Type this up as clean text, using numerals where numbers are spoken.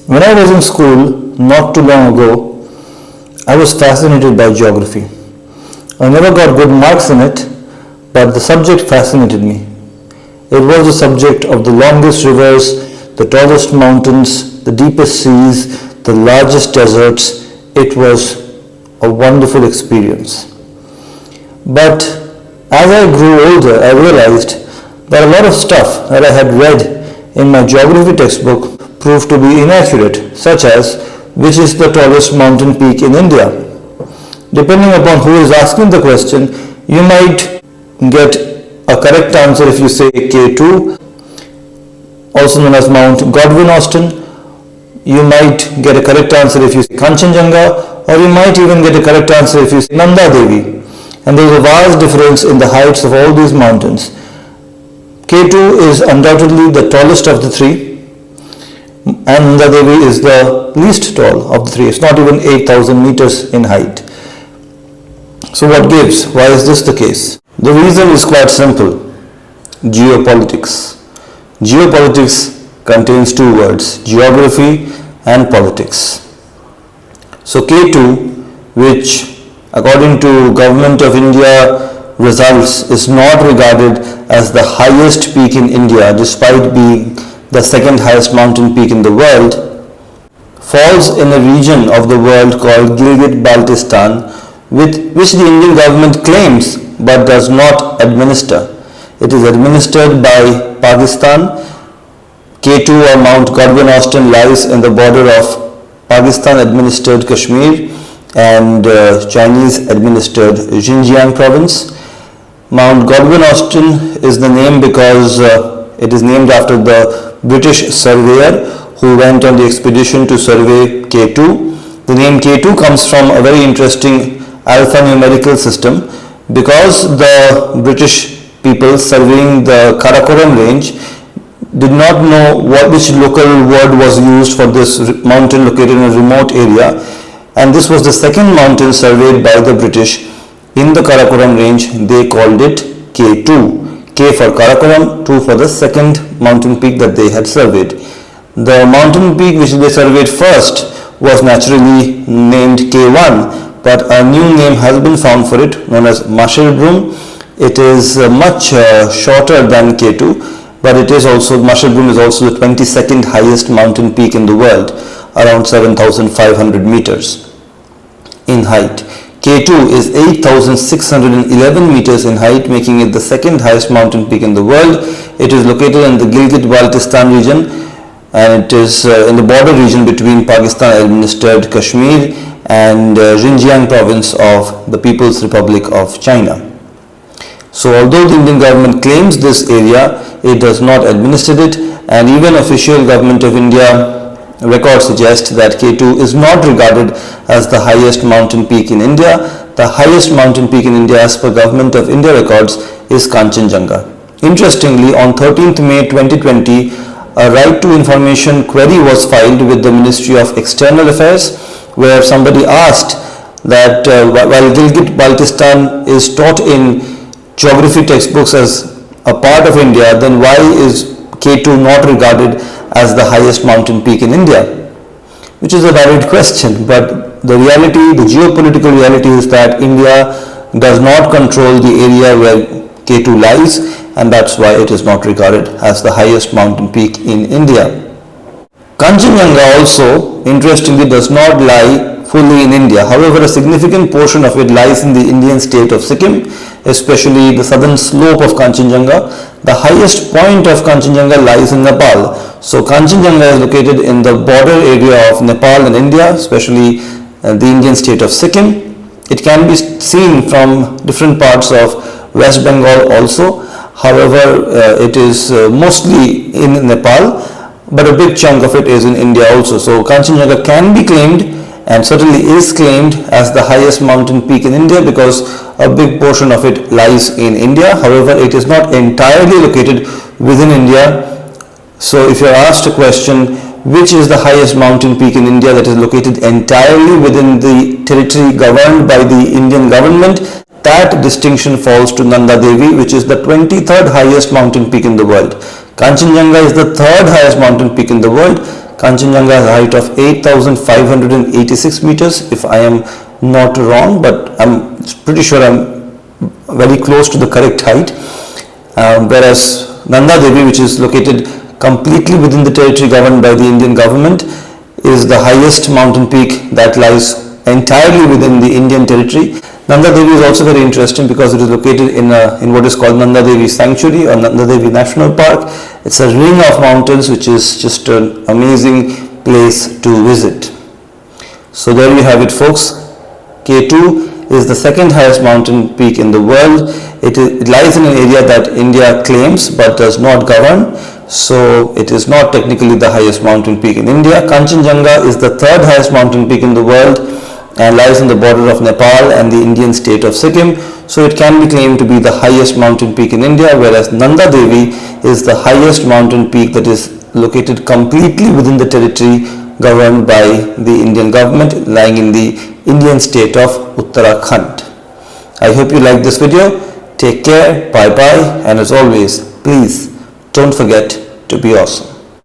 When I was in school, not too long ago, I was fascinated by geography. I never got good marks in it, but the subject fascinated me. It was the subject of the longest rivers, the tallest mountains, the deepest seas, the largest deserts. It was a wonderful experience. But as I grew older, I realized that a lot of stuff that I had read in my geography textbook proved to be inaccurate, such as which is the tallest mountain peak in India. Depending upon who is asking the question, you might get a correct answer if you say K2, also known as Mount Godwin-Austen. You might get a correct answer if you say Kanchenjunga, or you might even get a correct answer if you say Nanda Devi. And there is a vast difference in the heights of all these mountains. K2 is undoubtedly the tallest of the three, and Nanda Devi is the least tall of the three. It's not even 8,000 meters in height. So what gives? Why is this the case? The reason is quite simple. Geopolitics. Geopolitics contains two words, geography and politics. So K2, which according to Government of India results is not regarded as the highest peak in India despite being the second highest mountain peak in the world, falls in a region of the world called Gilgit-Baltistan, which the Indian government claims but does not administer. It is administered by Pakistan. K2 or Mount Godwin-Austen lies in the border of Pakistan-administered Kashmir and Chinese-administered Xinjiang province. Mount Godwin-Austen is the name because it is named after the British surveyor who went on the expedition to survey K2. The name K2 comes from a very interesting alphanumerical system because the British people surveying the Karakoram range did not know which local word was used for this mountain located in a remote area, and this was the second mountain surveyed by the British in the Karakoram range. They called it K2. K for Karakoram, 2 for the second mountain peak that they had surveyed. The mountain peak which they surveyed first was naturally named K1, but a new name has been found for it known as Masherbrum. It is much shorter than K2, but it is also, Masherbrum is also the 22nd highest mountain peak in the world, around 7,500 meters in height. K2 is 8,611 meters in height, making it the second highest mountain peak in the world. It is located in the Gilgit-Baltistan region, and it is in the border region between Pakistan-administered Kashmir and Xinjiang province of the People's Republic of China. So although the Indian government claims this area, it does not administer it, and even official Government of India records suggest that K2 is not regarded as the highest mountain peak in India. The highest mountain peak in India as per Government of India records is Kanchenjunga. Interestingly, on 13th May 2020, a right to information query was filed with the Ministry of External Affairs, where somebody asked that while Gilgit-Baltistan is taught in geography textbooks as a part of India, then why is K2 not regarded as the highest mountain peak in India? Which is a valid question, but the reality, the geopolitical reality is that India does not control the area where K2 lies, and that's why it is not regarded as the highest mountain peak in India. Kanchenjunga also, interestingly, does not lie fully in India. However, a significant portion of it lies in the Indian state of Sikkim, especially the southern slope of Kanchenjunga. The highest point of Kanchenjunga lies in Nepal. So Kanchenjunga is located in the border area of Nepal and India, especially the Indian state of Sikkim. It can be seen from different parts of West Bengal also. However, it is mostly in Nepal, but a big chunk of it is in India also. So Kanchenjunga can be claimed, and certainly is claimed, as the highest mountain peak in India because a big portion of it lies in India. However, it is not entirely located within India. So if you are asked a question, which is the highest mountain peak in India that is located entirely within the territory governed by the Indian government, that distinction falls to Nanda Devi, which is the 23rd highest mountain peak in the world. Kanchenjunga is the third highest mountain peak in the world. Kanchenjunga has a height of 8,586 meters, if I am not wrong, but I'm pretty sure I'm very close to the correct height. Whereas Nanda Devi, which is located completely within the territory governed by the Indian government, is the highest mountain peak that lies entirely within the Indian territory. Nanda Devi is also very interesting because it is located in what is called Nanda Devi Sanctuary or Nanda Devi National Park. It's a ring of mountains which is just an amazing place to visit. So there you have it, folks. K2 is the second highest mountain peak in the world. It lies in an area that India claims but does not govern. So it is not technically the highest mountain peak in India. Kanchenjunga is the third highest mountain peak in the world and lies on the border of Nepal and the Indian state of Sikkim. So it can be claimed to be the highest mountain peak in India, whereas Nanda Devi is the highest mountain peak that is located completely within the territory governed by the Indian government, lying in the Indian state of Uttarakhand. I hope you liked this video. Take care, bye bye, and as always, please don't forget to be awesome.